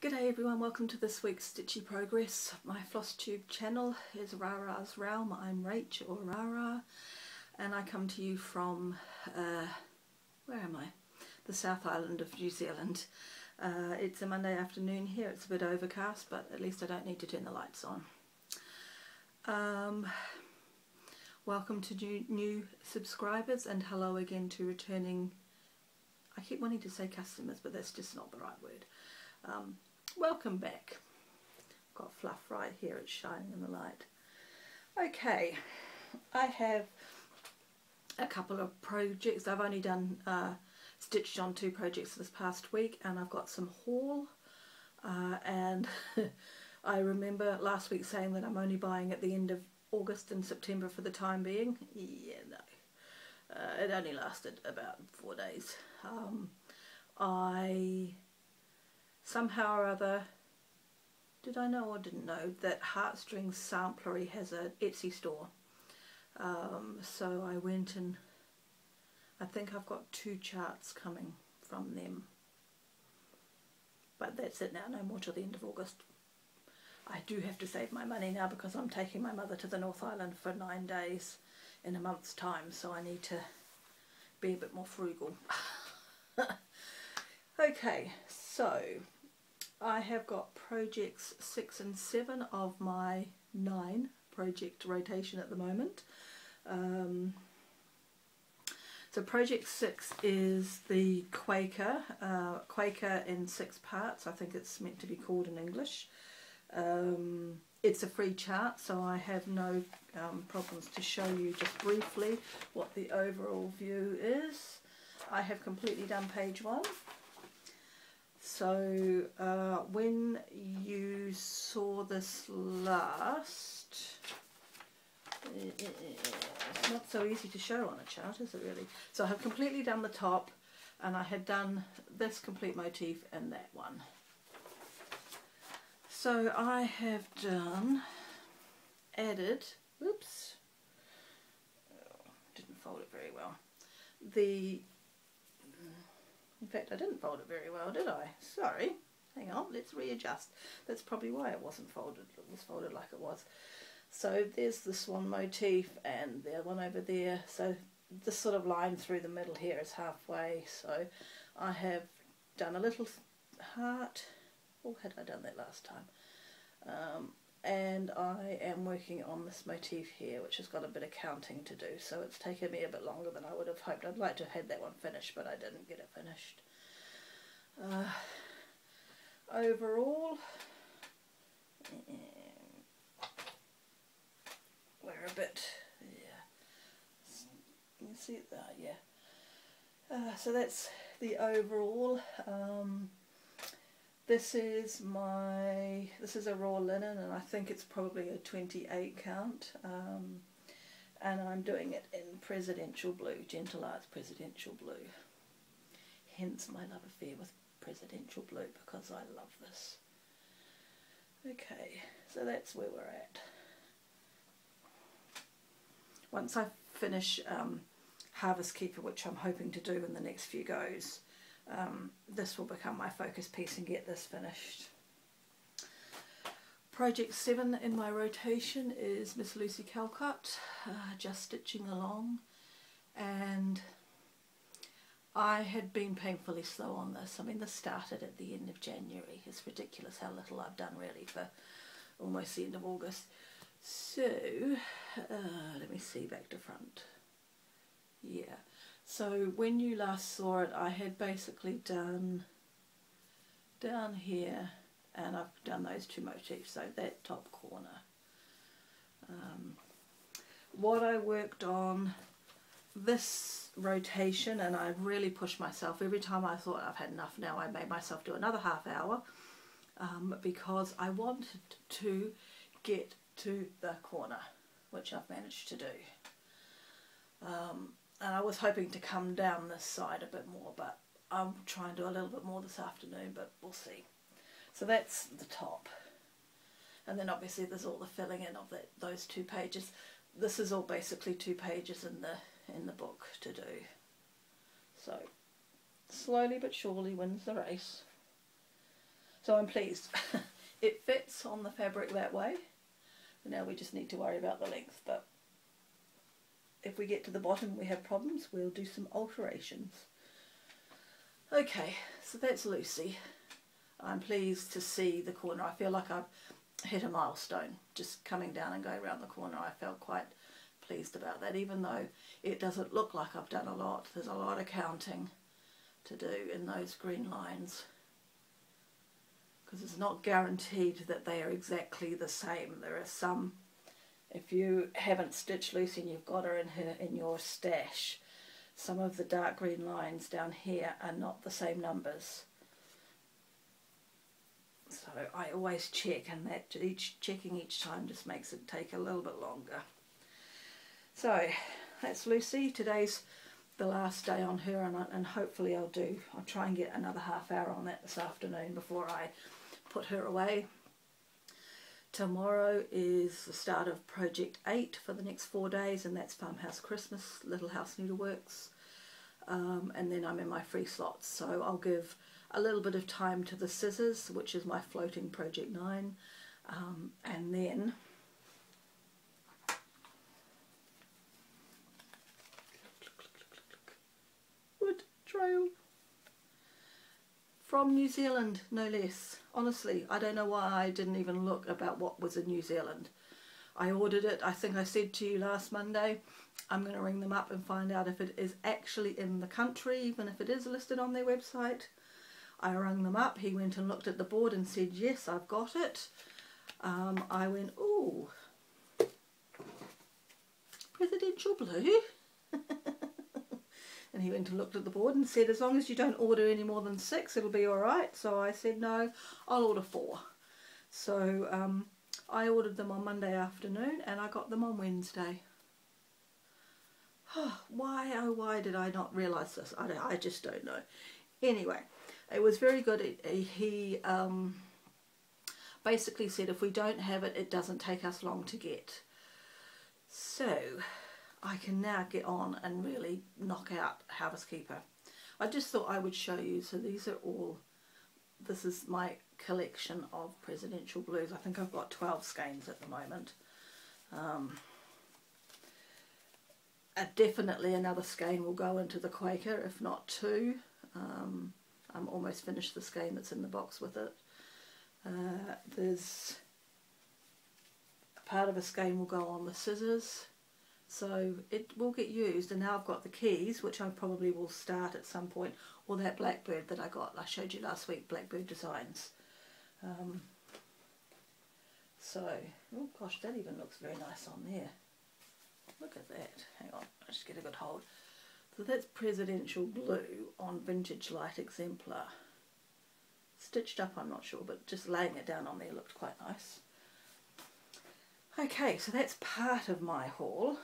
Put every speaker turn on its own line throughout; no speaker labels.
G'day everyone, welcome to this week's Stitchy Progress. My Flosstube channel is Rara's Realm. I'm Rach or Rara, and I come to you from, where am I? The South Island of New Zealand. It's a Monday afternoon here. It's a bit overcast, but at least I don't need to turn the lights on. Welcome to new subscribers, and hello again to returning, I keep wanting to say customers, but that's just not the right word. Welcome back. I've got fluff right here, it's shining in the light. Okay, I have a couple of projects. I've only done stitched on 2 projects this past week, and I've got some haul, and I remember last week saying that I'm only buying at the end of August and September for the time being. Yeah, no, it only lasted about 4 days. I somehow or other, did I know or didn't know, that Heartstrings Samplery has an Etsy store. So I went, and I think I've got 2 charts coming from them. But that's it now, no more till the end of August. I do have to save my money now because I'm taking my mother to the North Island for 9 days in a month's time, so I need to be a bit more frugal. Okay, so I have got projects 6 and 7 of my 9 project rotation at the moment. So project 6 is the Quaker, Quaker in 6 parts, I think it's meant to be called in English. It's a free chart, so I have no problems to show you just briefly what the overall view is. I have completely done page 1. So when you saw this last, it's not so easy to show on a chart, is it really? So I have completely done the top, and I had done this complete motif and that one. So I have added, oops, didn't fold it very well. In fact, I didn't fold it very well, did I? Sorry. Hang on, let's readjust. That's probably why it wasn't folded. It was folded like it was. So there's the swan motif and the one over there. So this sort of line through the middle here is halfway. So I have done a little heart. Or had I done that last time? And I am working on this motif here, which has got a bit of counting to do, so it's taken me a bit longer than I would have hoped. I'd like to have had that one finished, but I didn't get it finished. Overall, we're a bit, yeah, you can see it there, yeah. So that's the overall. This is a raw linen, and I think it's probably a 28 count, and I'm doing it in Presidential Blue, Gentle Arts Presidential Blue. Hence my love affair with Presidential Blue, because I love this. Okay, so that's where we're at. Once I finish Harvest Keeper, which I'm hoping to do in the next few goes, this will become my focus piece and get this finished. Project 7 in my rotation is Miss Lucy Calcott, just stitching along, and I had been painfully slow on this. I mean, this started at the end of January. It's ridiculous how little I've done really for almost the end of August. So let me see, back to front. Yeah. So when you last saw it, I had basically done down here, and I've done those 2 motifs, so that top corner. What I worked on this rotation, and I really pushed myself, every time I thought I've had enough now, I made myself do another half hour, because I wanted to get to the corner, which I've managed to do. And I was hoping to come down this side a bit more, but I'll try and do a little bit more this afternoon, but we'll see. So that's the top. And then obviously there's all the filling in of those 2 pages. This is all basically 2 pages in the book to do. So slowly but surely wins the race. So I'm pleased. It fits on the fabric that way. Now we just need to worry about the length, but if we get to the bottom and we have problems, we'll do some alterations. Okay, so that's Lucy. I'm pleased to see the corner. I feel like I've hit a milestone just coming down and going around the corner. I felt quite pleased about that, even though it doesn't look like I've done a lot. There's a lot of counting to do in those green lines, because it's not guaranteed that they are exactly the same. There are some, if you haven't stitched Lucy and you've got her in your stash, some of the dark green lines down here are not the same numbers. So I always check, and that checking each time just makes it take a little bit longer. So that's Lucy. Today's the last day on her, and hopefully I'll try and get another half hour on that this afternoon before I put her away. Tomorrow is the start of Project 8 for the next 4 days, and that's Farmhouse Christmas, Little House Needleworks, and then I'm in my free slots, so I'll give a little bit of time to the scissors, which is my floating Project 9, and then wood trail from New Zealand, no less. Honestly, I don't know why I didn't even look about what was in New Zealand. I ordered it. I think I said to you last Monday, I'm going to ring them up and find out if it is actually in the country, even if it is listed on their website. I rang them up. He went and looked at the board and said, yes, I've got it. I went, ooh, presidential blue. And he went and looked at the board and said, as long as you don't order any more than 6, it'll be all right. So I said, no, I'll order 4. So I ordered them on Monday afternoon, and I got them on Wednesday. Why, oh why did I not realise this? I just don't know. Anyway, it was very good. He basically said if we don't have it, it doesn't take us long to get. So I can now get on and really knock out Harvest Keeper. I just thought I would show you. So these are all, this is my collection of Presidential Blues. I think I've got 12 skeins at the moment. Definitely another skein will go into the Quaker, if not 2. I'm almost finished the skein that's in the box with it. There's a part of a skein will go on the scissors, so it will get used. And now I've got the keys, which I probably will start at some point, or that blackbird that I got. I showed you last week, Blackbird Designs. So, oh gosh, that even looks very nice on there. Look at that. Hang on, I'll just get a good hold. So that's Presidential Blue on Vintage Light Exemplar. Stitched up, I'm not sure, but just laying it down on there looked quite nice. Okay, so that's part of my haul.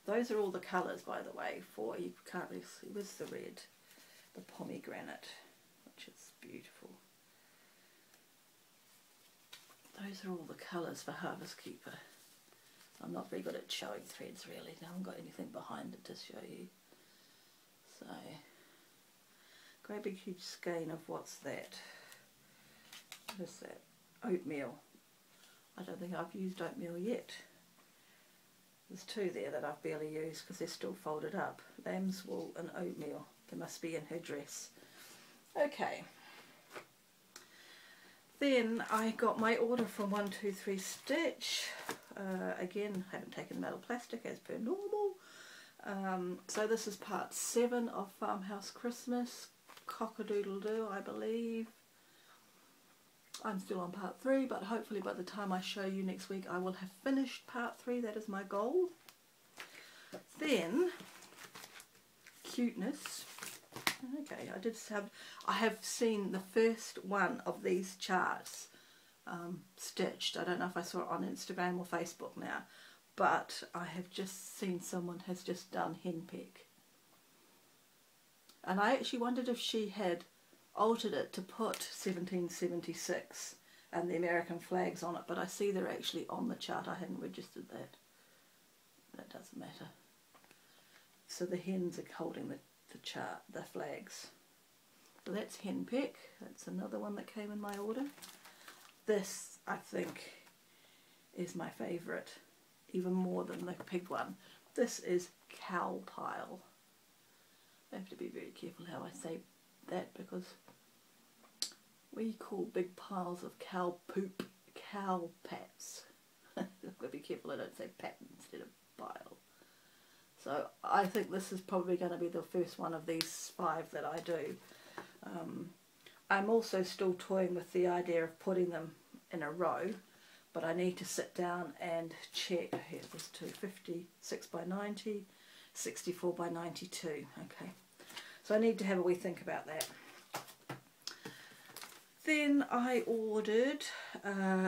Those are all the colours, by the way, for, you can't really see, where's the red? The pomegranate, which is beautiful. Those are all the colours for Harvest Keeper. I'm not very good at showing threads really. I haven't got anything behind it to show you. So, great big huge skein of what's that? What is that? Oatmeal. I don't think I've used oatmeal yet. There's 2 there that I've barely used because they're still folded up. Lamb's wool and oatmeal. They must be in her dress. Okay. Then I got my order from 123 Stitch. Again, haven't taken metal plastic as per normal. So this is part 7 of Farmhouse Christmas. Cock-a-doodle-doo, I believe. I'm still on part 3, but hopefully by the time I show you next week I will have finished part 3. That is my goal. Then, cuteness. Okay, I have seen the first one of these charts stitched. I don't know if I saw it on Instagram or Facebook now, but I have just seen someone has just done henpeck. And I actually wondered if she had altered it to put 1776 and the American flags on it, but I see they're actually on the chart. I hadn't registered that. That doesn't matter. So the hens are holding the chart, the flags. So that's henpeck. That's another one that came in my order. This, I think, is my favourite, even more than the pig one. This is cow pile. I have to be very careful how I say that, because we call big piles of cow poop cow pats. I've got to be careful I don't say pat instead of pile. So I think this is probably going to be the first one of these 5 that I do. I'm also still toying with the idea of putting them in a row, but I need to sit down and check. Here, there's 256 by 90, 64 by 92. Okay, so I need to have a wee think about that. Then I ordered,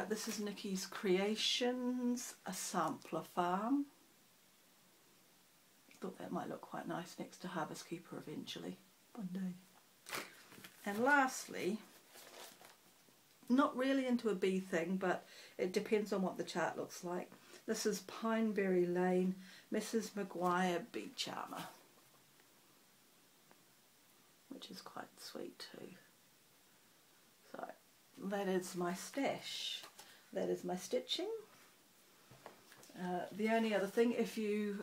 this is Nikki's Creations, a sampler farm. Thought that might look quite nice next to Harvest Keeper eventually, one day. And lastly, not really into a bee thing, but it depends on what the chart looks like. This is Pineberry Lane, Mrs. Maguire Bee Charmer, which is quite sweet too. So that is my stash. That is my stitching. The only other thing, if you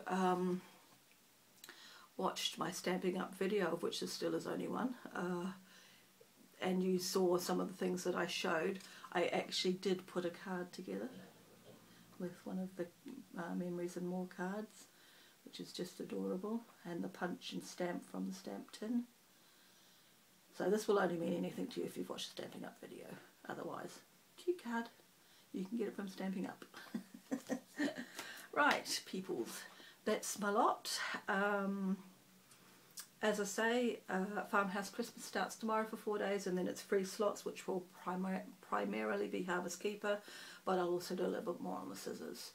watched my Stamping Up video, of which there still is only one, and you saw some of the things that I showed, I actually did put a card together with one of the Memories and More cards, which is just adorable, and the punch and stamp from the stamp tin. So this will only mean anything to you if you've watched the Stamping Up video. Otherwise, cute card. You can get it from Stamping Up. Right, peoples, that's my lot. As I say, Farmhouse Christmas starts tomorrow for 4 days, and then it's free slots, which will primarily be Harvest Keeper, but I'll also do a little bit more on the scissors.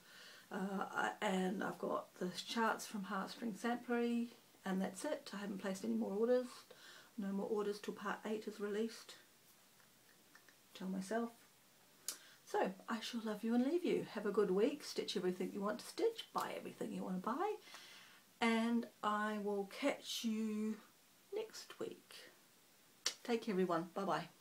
And I've got the charts from Heartstring Samplery, and that's it. I haven't placed any more orders. No more orders till part 8 is released. Tell myself. So, I shall love you and leave you. Have a good week. Stitch everything you want to stitch. Buy everything you want to buy. And I will catch you next week. Take care, everyone. Bye-bye.